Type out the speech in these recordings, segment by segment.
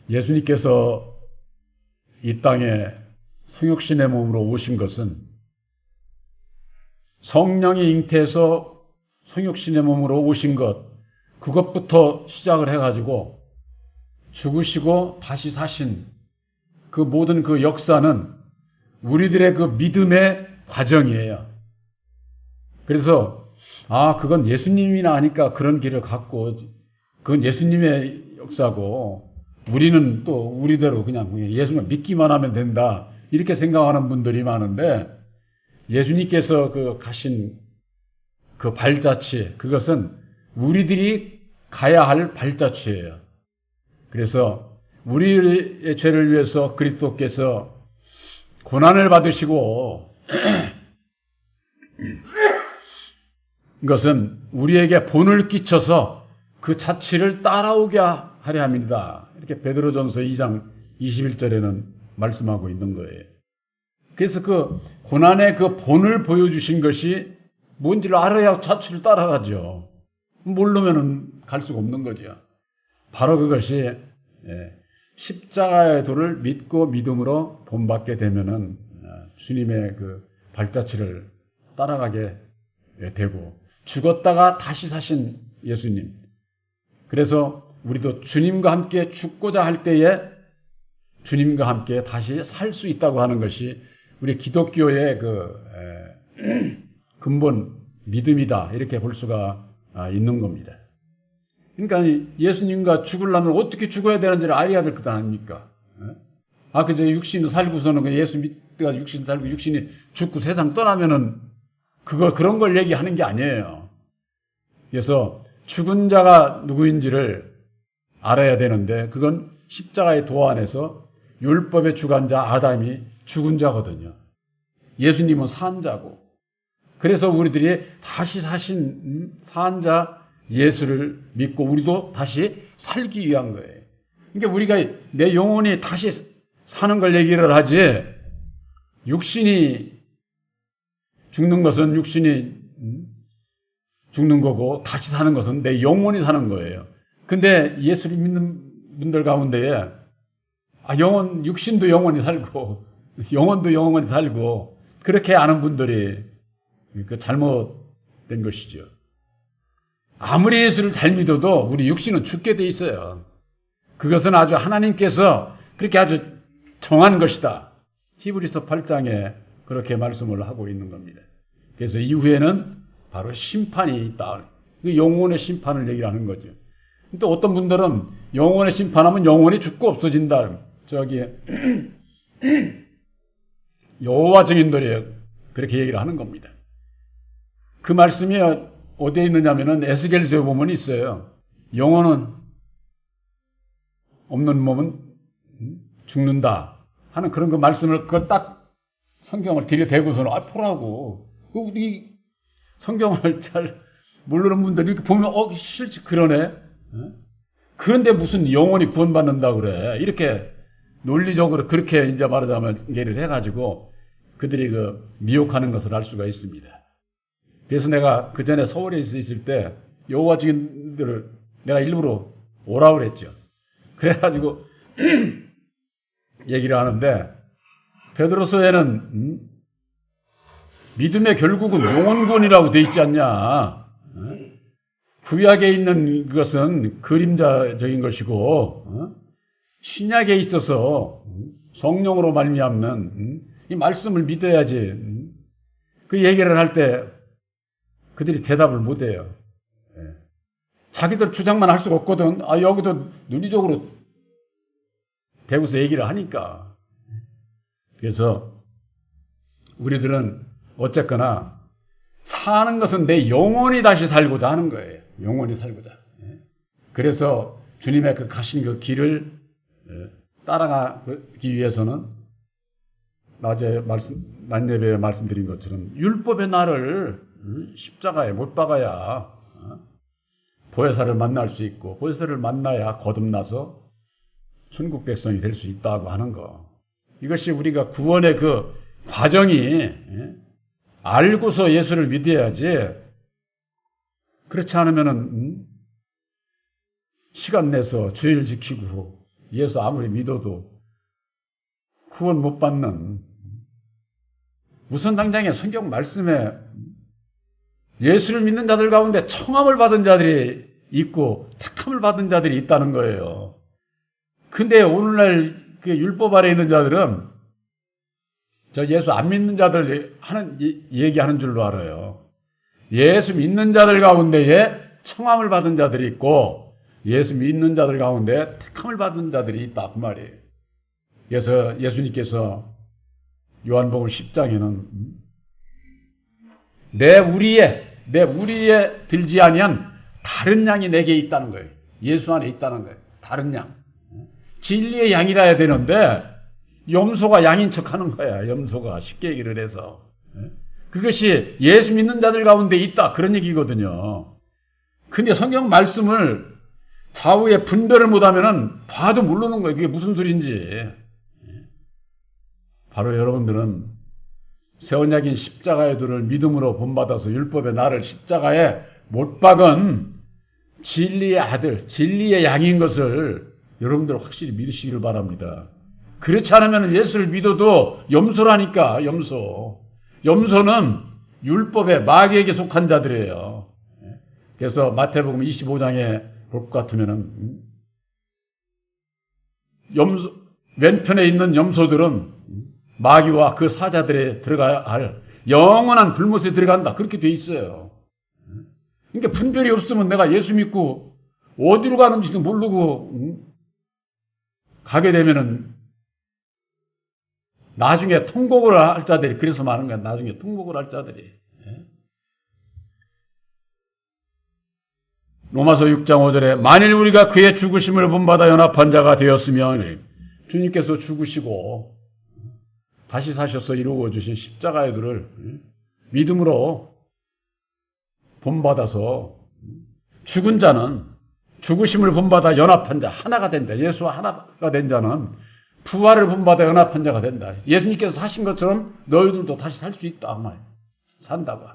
예수님께서 이 땅에 성육신의 몸으로 오신 것은 성령이 잉태해서 성육신의 몸으로 오신 것, 그것부터 시작을 해가지고 죽으시고 다시 사신 그 모든 그 역사는 우리들의 그 믿음의 과정이에요. 그래서 그건 예수님이나 하니까 그런 길을 갖고 그건 예수님의 역사고 우리는 또 우리대로 그냥 예수님 믿기만 하면 된다 이렇게 생각하는 분들이 많은데, 예수님께서 그 가신 그 발자취, 그것은 우리들이 가야 할 발자취예요. 그래서 우리의 죄를 위해서 그리스도께서 고난을 받으시고 이것은 우리에게 본을 끼쳐서 그 자취를 따라오게 하려 합니다. 이렇게 베드로전서 2장 21절에는 말씀하고 있는 거예요. 그래서 그 고난의 그 본을 보여주신 것이 뭔지를 알아야 자취를 따라가죠. 모르면은 갈 수가 없는 거죠. 바로 그것이 십자가의 도를 믿고 믿음으로 본받게 되면은 주님의 그 발자취를 따라가게 되고, 죽었다가 다시 사신 예수님. 그래서 우리도 주님과 함께 죽고자 할 때에 주님과 함께 다시 살 수 있다고 하는 것이 우리 기독교의 그 근본 믿음이다, 이렇게 볼 수가 있는 겁니다. 그러니까 예수님과 죽으려면 어떻게 죽어야 되는지를 알아야 될 것 아닙니까? 그저 육신이 살고서는 예수 믿다가 육신 살고 육신이 죽고 세상 떠나면은 그런 걸 얘기하는 게 아니에요. 그래서 죽은 자가 누구인지를 알아야 되는데, 그건 십자가의 도 안에서 율법의 주관자 아담이 죽은 자거든요. 예수님은 산 자고. 그래서 우리들이 다시 사신 산 자 예수를 믿고 우리도 다시 살기 위한 거예요. 그러니까 우리가 내 영혼이 다시 사는 걸 얘기를 하지, 육신이 죽는 것은 육신이 죽는 거고 다시 사는 것은 내 영혼이 사는 거예요. 근데 예수를 믿는 분들 가운데에 육신도 영원히 살고 영혼도 영원히 살고 그렇게 아는 분들이 잘못된 것이죠. 아무리 예수를 잘 믿어도 우리 육신은 죽게 돼 있어요. 그것은 아주 하나님께서 그렇게 아주 정한 것이다. 히브리서 8장에 그렇게 말씀을 하고 있는 겁니다. 그래서 이후에는 바로 심판이 있다. 영혼의 심판을 얘기를 하는 거죠. 또 어떤 분들은 영혼의 심판하면 영혼이 죽고 없어진다. 여호와 증인들이 그렇게 얘기를 하는 겁니다. 그 말씀이 어디에 있느냐면은 에스겔서에 보면 있어요. 영혼은 없는 몸은 죽는다 하는 그런 그 말씀을 그걸 딱 성경을 들여대고서는 보라고. 이 성경을 잘 모르는 분들이 이렇게 보면 실제 그러네. 그런데 무슨 영혼이 구원받는다고 그래. 이렇게 논리적으로 그렇게 이제 말하자면 얘기를 해가지고 그들이 미혹하는 것을 알 수가 있습니다. 그래서 내가 그 전에 서울에 있을 때 여호와 증인들을 내가 일부러 오라고 그랬죠. 그래가지고 얘기를 하는데, 베드로서에는 믿음의 결국은 영혼구원이라고 돼 있지 않냐. 구약에 있는 그것은 그림자적인 것이고 신약에 있어서 성령으로 말미암는 이 말씀을 믿어야지. 그 얘기를 할 때 그들이 대답을 못해요. 자기들 주장만 할 수가 없거든. 여기도 논리적으로 대고서 얘기를 하니까. 그래서 우리들은 어쨌거나 사는 것은 내 영혼이 다시 살고자 하는 거예요. 영혼이 살고자. 그래서 주님의 그 가신 그 길을 따라가기 위해서는 낮 예배에 말씀드린 것처럼 율법의 날을 십자가에 못 박아야 보혜사를 만날 수 있고, 보혜사를 만나야 거듭나서 천국 백성이 될 수 있다고 하는 거. 이것이 우리가 구원의 그 과정이 알고서 예수를 믿어야지, 그렇지 않으면은 시간 내서 주일 지키고 예수 아무리 믿어도 구원 못 받는, 우선 당장에 성경 말씀에 예수를 믿는 자들 가운데 청함을 받은 자들이 있고 택함을 받은 자들이 있다는 거예요. 근데 오늘날 그 율법 아래 있는 자들은 저 예수 안 믿는 자들 얘기하는 줄로 알아요. 예수 믿는 자들 가운데에 청함을 받은 자들이 있고 예수 믿는 자들 가운데 택함을 받은 자들이 있다 그 말이에요. 그래서 예수님께서 요한복음 10장에는 내 우리에 들지 아니한 다른 양이 내게 있다는 거예요. 예수 안에 있다는 거예요. 다른 양. 진리의 양이라 해야 되는데 염소가 양인 척하는 거야. 염소가 쉽게 얘기를 해서. 그것이 예수 믿는 자들 가운데 있다 그런 얘기거든요. 근데 성경 말씀을 좌우에 분별을 못하면은 봐도 모르는 거예요. 그게 무슨 소리인지. 바로 여러분들은 새 언약인 십자가의 도를 믿음으로 본받아서 율법의 나를 십자가에 못 박은 진리의 아들, 진리의 양인 것을 여러분들 확실히 믿으시기를 바랍니다. 그렇지 않으면 예수를 믿어도 염소라니까, 염소. 염소는 율법의 마귀에게 속한 자들이에요. 그래서 마태복음 25장에 볼 것 같으면은 왼편에 있는 염소들은 마귀와 그 사자들에 들어가야 할 영원한 불못에 들어간다. 그렇게 돼 있어요. 그러니까 분별이 없으면 내가 예수 믿고 어디로 가는지도 모르고 가게 되면은 나중에 통곡을 할 자들이, 그래서 많은 거야. 나중에 통곡을 할 자들이. 로마서 6장 5절에 만일 우리가 그의 죽으심을 본받아 연합한 자가 되었으면, 주님께서 죽으시고 다시 사셔서 이루어 주신 십자가의 도를 믿음으로 본받아서 죽은 자는, 죽으심을 본받아 연합한 자, 하나가 된다. 예수와 하나가 된 자는 부활을 본받아 연합한 자가 된다. 예수님께서 사신 것처럼 너희들도 다시 살 수 있다. 산다고.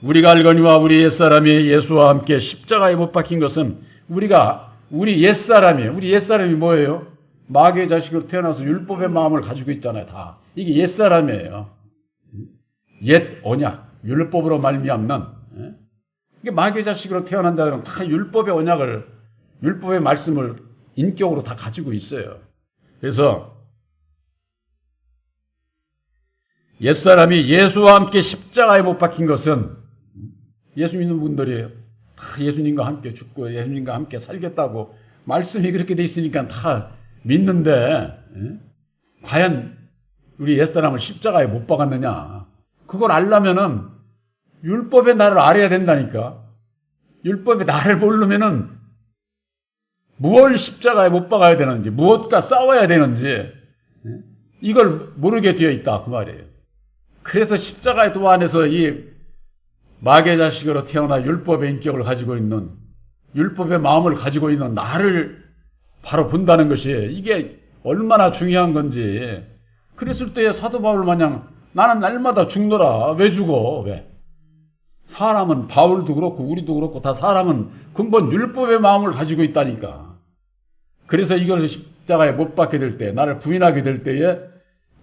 우리가 알거니와 우리 옛사람이 예수와 함께 십자가에 못 박힌 것은 우리 옛사람이 뭐예요? 마귀의 자식으로 태어나서 율법의 마음을 가지고 있잖아요. 다. 이게 옛사람이에요. 옛 언약, 율법으로 말미암는. 이게 마귀의 자식으로 태어난 자들은 다 율법의 언약을, 율법의 말씀을 인격으로 다 가지고 있어요. 그래서 옛사람이 예수와 함께 십자가에 못 박힌 것은, 예수 믿는 분들이 다 예수님과 함께 죽고 예수님과 함께 살겠다고 말씀이 그렇게 돼 있으니까 다 믿는데, 과연 우리 옛사람을 십자가에 못 박았느냐? 그걸 알려면은 율법의 나를 알아야 된다니까. 율법의 나를 모르면은 무엇을 십자가에 못 박아야 되는지, 무엇과 싸워야 되는지 이걸 모르게 되어 있다 그 말이에요. 그래서 십자가의 도 안에서 이 마귀의 자식으로 태어나 율법의 인격을 가지고 있는, 율법의 마음을 가지고 있는 나를 바로 본다는 것이 이게 얼마나 중요한 건지. 그랬을 때에 사도 바울 마냥 나는 날마다 죽노라. 왜 죽어? 왜? 사람은 바울도 그렇고 우리도 그렇고 다 사람은 근본 율법의 마음을 가지고 있다니까. 그래서 이것을 십자가에 못 박게 될 때, 나를 부인하게 될 때에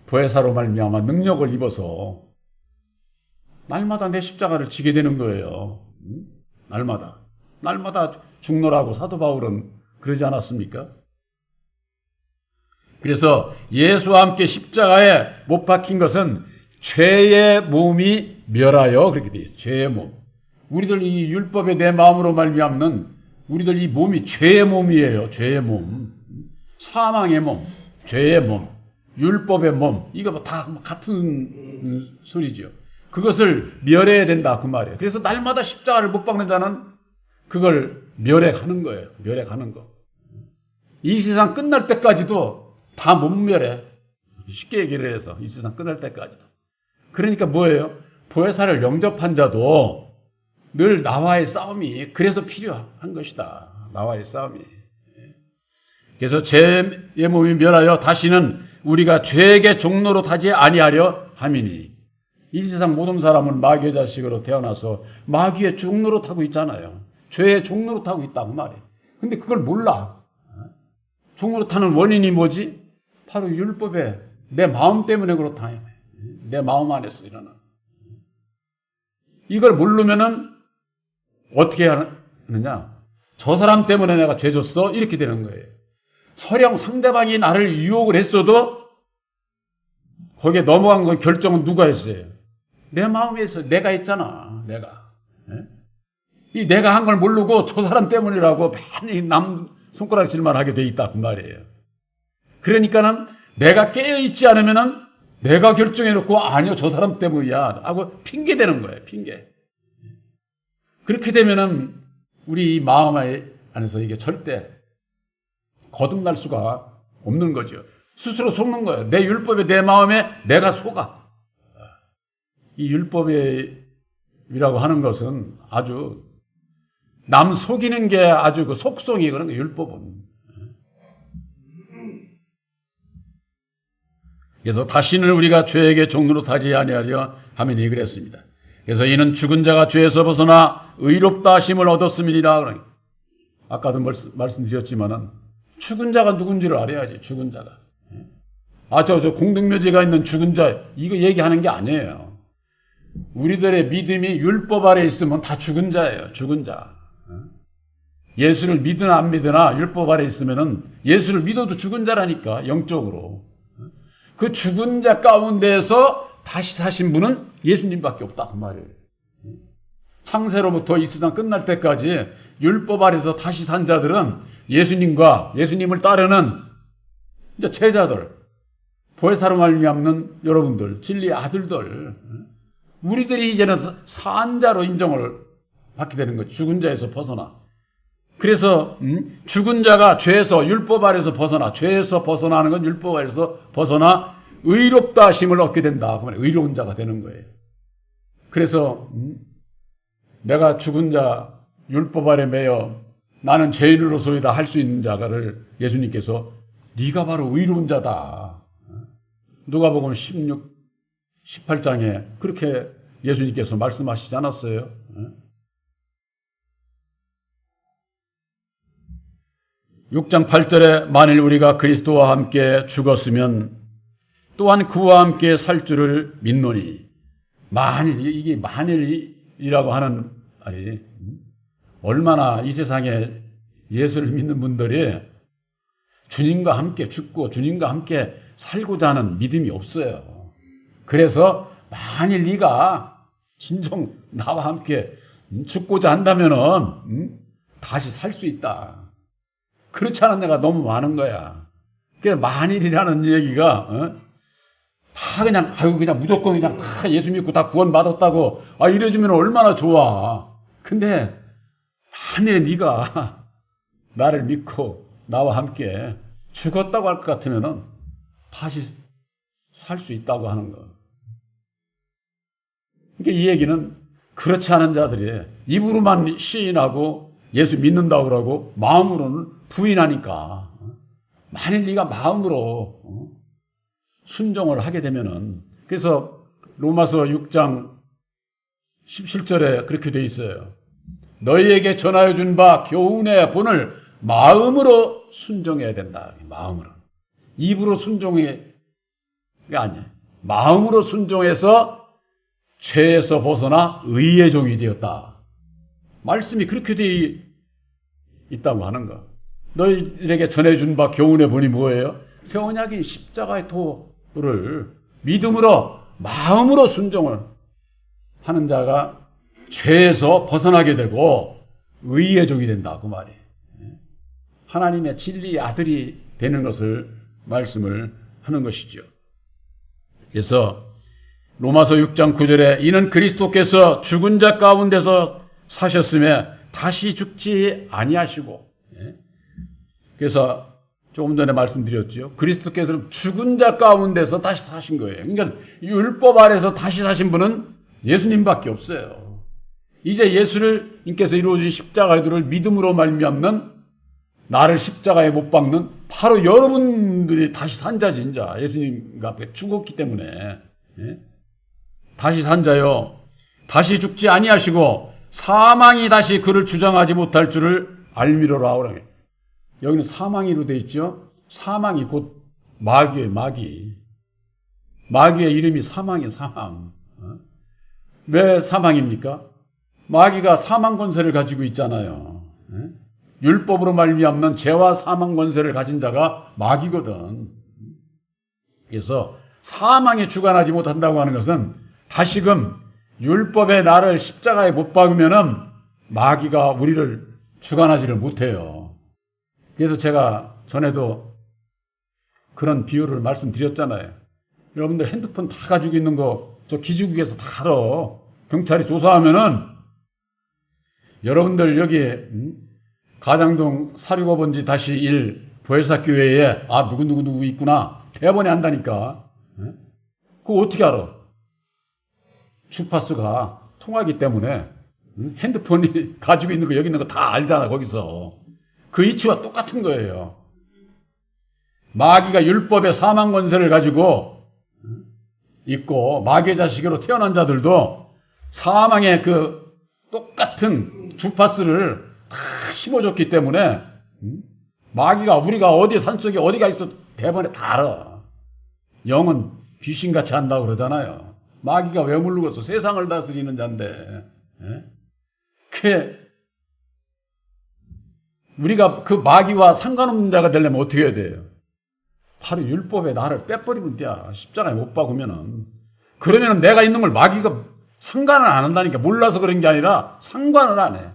보혜사로 말미암아 능력을 입어서 날마다 내 십자가를 지게 되는 거예요. 날마다 죽노라고 사도 바울은 그러지 않았습니까? 그래서 예수와 함께 십자가에 못 박힌 것은 죄의 몸이 멸하여, 그렇게 되어 있어요. 죄의 몸. 우리들 이 율법에 내 마음으로 말미암는 우리들 이 몸이 죄의 몸이에요. 죄의 몸. 사망의 몸, 죄의 몸, 율법의 몸. 이거 다 같은 소리죠. 그것을 멸해야 된다 그 말이에요. 그래서 날마다 십자가를 못 박는 자는 그걸 멸해가는 거예요. 멸해가는 거. 이 세상 끝날 때까지도 다 못 멸해. 쉽게 얘기를 해서 이 세상 끝날 때까지도. 그러니까 뭐예요? 보혜사를 영접한 자도 늘 나와의 싸움이 그래서 필요한 것이다. 나와의 싸움이. 그래서 죄의 몸이 멸하여 다시는 우리가 죄에게 종로로 타지 아니하려 함이니. 이 세상 모든 사람은 마귀의 자식으로 태어나서 마귀의 종로로 타고 있잖아요. 죄의 종로로 타고 있다고 말이에요. 근데 그걸 몰라. 죽음으로 타는 원인이 뭐지? 바로 율법에 내 마음 때문에 그렇다. 내 마음 안에서 일어나. 이걸 모르면은 어떻게 하느냐? 저 사람 때문에 내가 죄 졌어? 이렇게 되는 거예요. 설령 상대방이 나를 유혹을 했어도 거기에 넘어간 건 결정은 누가 했어요? 내 마음에서 내가 했잖아. 내가. 이 내가 한 걸 모르고 저 사람 때문이라고 많이 남 손가락질만 하게 돼 있다 그 말이에요. 그러니까는 내가 깨어있지 않으면은 내가 결정해놓고 아니요 저 사람 때문이야 하고 핑계 대는 거예요. 핑계. 그렇게 되면은 우리 마음 안에서 이게 절대 거듭날 수가 없는 거죠. 스스로 속는 거예요. 내 율법에 내 마음에 내가 속아. 이 율법이라고 하는 것은 아주 남 속이는 게 아주 그 속성이 그런 거예요. 율법은. 그래서 다시는 우리가 죄에게 종노릇하지 아니하려 하매니 그랬습니다. 그래서 이는 죽은 자가 죄에서 벗어나 의롭다 하심을 얻었음이니라. 아까도 말씀드렸지만은 죽은 자가 누군지를 알아야지. 죽은 자가. 저 공동묘지가 있는 죽은 자 이거 얘기하는 게 아니에요. 우리들의 믿음이 율법 아래 있으면 다 죽은 자예요. 죽은 자. 예수를 믿으나 안 믿으나 율법 아래 있으면은 예수를 믿어도 죽은 자라니까 영적으로. 그 죽은 자 가운데에서 다시 사신 분은 예수님밖에 없다 그 말이에요. 창세로부터 이 세상 끝날 때까지 율법 아래서 다시 산 자들은 예수님과 예수님을 따르는 이제 제자들, 보혜사로 말미암는 여러분들, 진리의 아들들, 우리들이 이제는 산 자로 인정을 받게 되는 거죠. 죽은 자에서 벗어나. 그래서 죽은 자가 죄에서 율법 아래서 벗어나, 죄에서 벗어나는 건 율법 아래서 벗어나 의롭다 하심을 얻게 된다. 그러면 의로운 자가 되는 거예요. 그래서 내가 죽은 자 율법 아래 매여 나는 죄인으로서이다 할 수 있는 자가를 예수님께서 네가 바로 의로운 자다. 누가복음 18장에 그렇게 예수님께서 말씀하시지 않았어요? 6장 8절에 만일 우리가 그리스도와 함께 죽었으면 또한 그와 함께 살 줄을 믿노니. 만일, 이게 만일이라고 하는 말이 얼마나 이 세상에 예수를 믿는 분들이 주님과 함께 죽고 주님과 함께 살고자 하는 믿음이 없어요. 그래서 만일 네가 진정 나와 함께 죽고자 한다면은 다시 살 수 있다. 그렇지 않은 데가 너무 많은 거야. 그래서 만일이라는 얘기가 다 그냥 그냥 무조건 그냥 다 예수 믿고 다 구원 받았다고 이래주면 얼마나 좋아. 근데 만일에 네가 나를 믿고 나와 함께 죽었다고 할 것 같으면은 다시 살 수 있다고 하는 거. 그러니까 이 얘기는 그렇지 않은 자들이 입으로만 시인하고 예수 믿는다고 그러고 마음으로는 부인하니까 만일 네가 마음으로 순종을 하게 되면은 그래서 로마서 6장 17절에 그렇게 돼 있어요. 너희에게 전하여 준 바 교훈의 본을 마음으로 순종해야 된다. 마음으로. 입으로 순종이 아니야. 마음으로 순종해서 죄에서 벗어나 의의 종이 되었다. 말씀이 그렇게 돼 있다고 하는 거. 너희들에게 전해준 바 교훈의 본이 뭐예요? 새 언약인 십자가의 도를 믿음으로 마음으로 순종을 하는 자가 죄에서 벗어나게 되고 의의 종이 된다. 그 말이에요. 하나님의 진리의 아들이 되는 것을 말씀을 하는 것이죠. 그래서 로마서 6장 9절에 이는 그리스도께서 죽은 자 가운데서 사셨음에 다시 죽지 아니하시고, 그래서 조금 전에 말씀드렸죠. 그리스도께서 죽은 자 가운데서 다시 사신 거예요. 그러니까 율법 아래서 다시 사신 분은 예수님밖에 없어요. 이제 예수님께서 이루어진 십자가의 도를 믿음으로 말미암는 나를 십자가에 못 박는 바로 여러분들이 다시 산 자지. 진짜 예수님과 앞에 죽었기 때문에 다시 산 자요. 다시 죽지 아니하시고 사망이 다시 그를 주장하지 못할 줄을 알미로라 오라. 여기는 사망이로 되어 있죠. 사망이 곧 마귀예요. 마귀의 이름이 사망이에요. 사망. 왜 사망입니까? 마귀가 사망 권세를 가지고 있잖아요. 율법으로 말미암는 죄와 사망 권세를 가진 자가 마귀거든. 그래서 사망에 주관하지 못한다고 하는 것은 다시금 율법의 나를 십자가에 못 박으면은 마귀가 우리를 주관하지를 못해요. 그래서 제가 전에도 그런 비유를 말씀드렸잖아요. 여러분들 핸드폰 다 가지고 있는 거 저 기지국에서 다 알아. 경찰이 조사하면은 여러분들 여기 가장동 465번지 -1 보혜사교회에 누구 있구나 대번에 한다니까. 그거 어떻게 알아? 주파수가 통하기 때문에 핸드폰이 가지고 있는 거 여기 있는 거 다 알잖아. 거기서 그 이치와 똑같은 거예요. 마귀가 율법의 사망 권세를 가지고 있고 마귀의 자식으로 태어난 자들도 사망의 그 똑같은 주파수를 다 심어줬기 때문에 마귀가 우리가 어디 산속에 어디가 있어 대번에 다 알아. 영은 귀신같이 한다고 그러잖아요. 마귀가 왜 물르겠어? 세상을 다스리는 자인데. 우리가 그 마귀와 상관없는 자가 되려면 어떻게 해야 돼요? 바로 율법에 나를 빼버리면 돼. 십자가에 못 박으면은. 그러면은 내가 있는 걸 마귀가 상관을 안 한다니까. 몰라서 그런 게 아니라 상관을 안 해.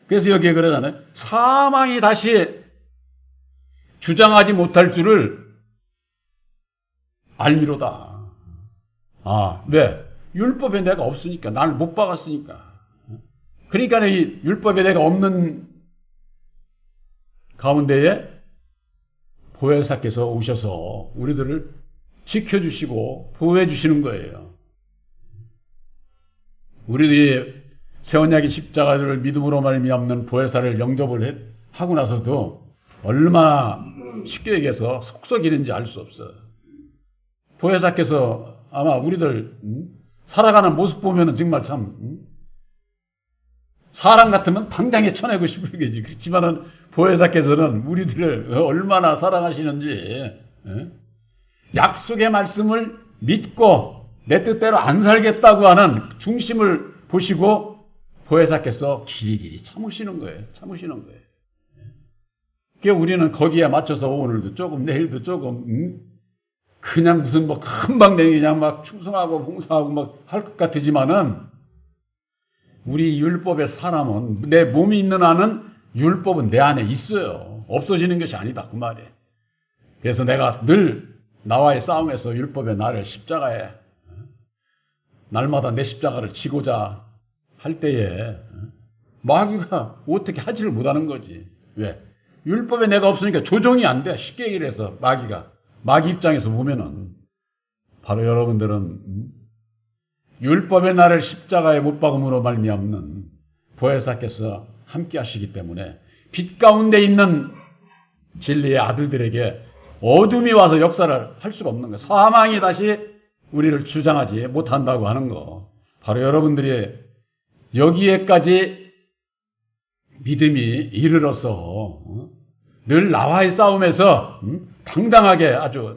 그래서 여기에 그러잖아요. 사망이 다시 주장하지 못할 줄을 알미로다. 왜? 율법에 내가 없으니까. 나를 못 박았으니까. 그러니까 이 율법에 내가 없는 가운데에 보혜사께서 오셔서 우리들을 지켜주시고 보호해 주시는 거예요. 우리들이 새언약의 십자가를 믿음으로 말미암는 보혜사를 영접을 하고 나서도 얼마나 쉽게 얘기해서 속썩이는지 알 수 없어. 보혜사께서 아마 우리들 살아가는 모습 보면은 정말 참 사람 같으면 당장에 쳐내고 싶은 거지. 그렇지만은 보혜사께서는 우리들을 얼마나 사랑하시는지 약속의 말씀을 믿고 내 뜻대로 안 살겠다고 하는 중심을 보시고 보혜사께서 길이길이 참으시는 거예요. 그러니까 우리는 거기에 맞춰서 오늘도 조금 내일도 조금 그냥 무슨 뭐 금방 그냥 막 충성하고 봉사하고 막 할 것 같지만은 우리 율법의 사람은 내 몸이 있는 한은 율법은 내 안에 있어요. 없어지는 것이 아니다 그 말이에요. 그래서 내가 늘 나와의 싸움에서 율법의 나를 십자가에 날마다 내 십자가를 지고자 할 때에 마귀가 어떻게 하지를 못하는 거지. 왜? 율법에 내가 없으니까 조정이 안 돼. 쉽게 얘기를 해서 마귀 입장에서 보면은 바로 여러분들은 율법의 나를 십자가에 못 박음으로 말미암는 보혜사께서 함께 하시기 때문에 빛 가운데 있는 진리의 아들들에게 어둠이 와서 역사를 할 수가 없는 거예요. 사망이 다시 우리를 주장하지 못한다고 하는 거. 바로 여러분들이 여기에까지 믿음이 이르러서 늘 나와의 싸움에서 당당하게 아주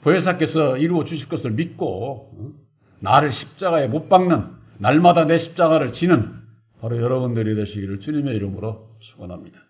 보혜사께서 이루어 주실 것을 믿고 나를 십자가에 못 박는 날마다 내 십자가를 지는 바로 여러분들이 되시기를 주님의 이름으로 축원합니다.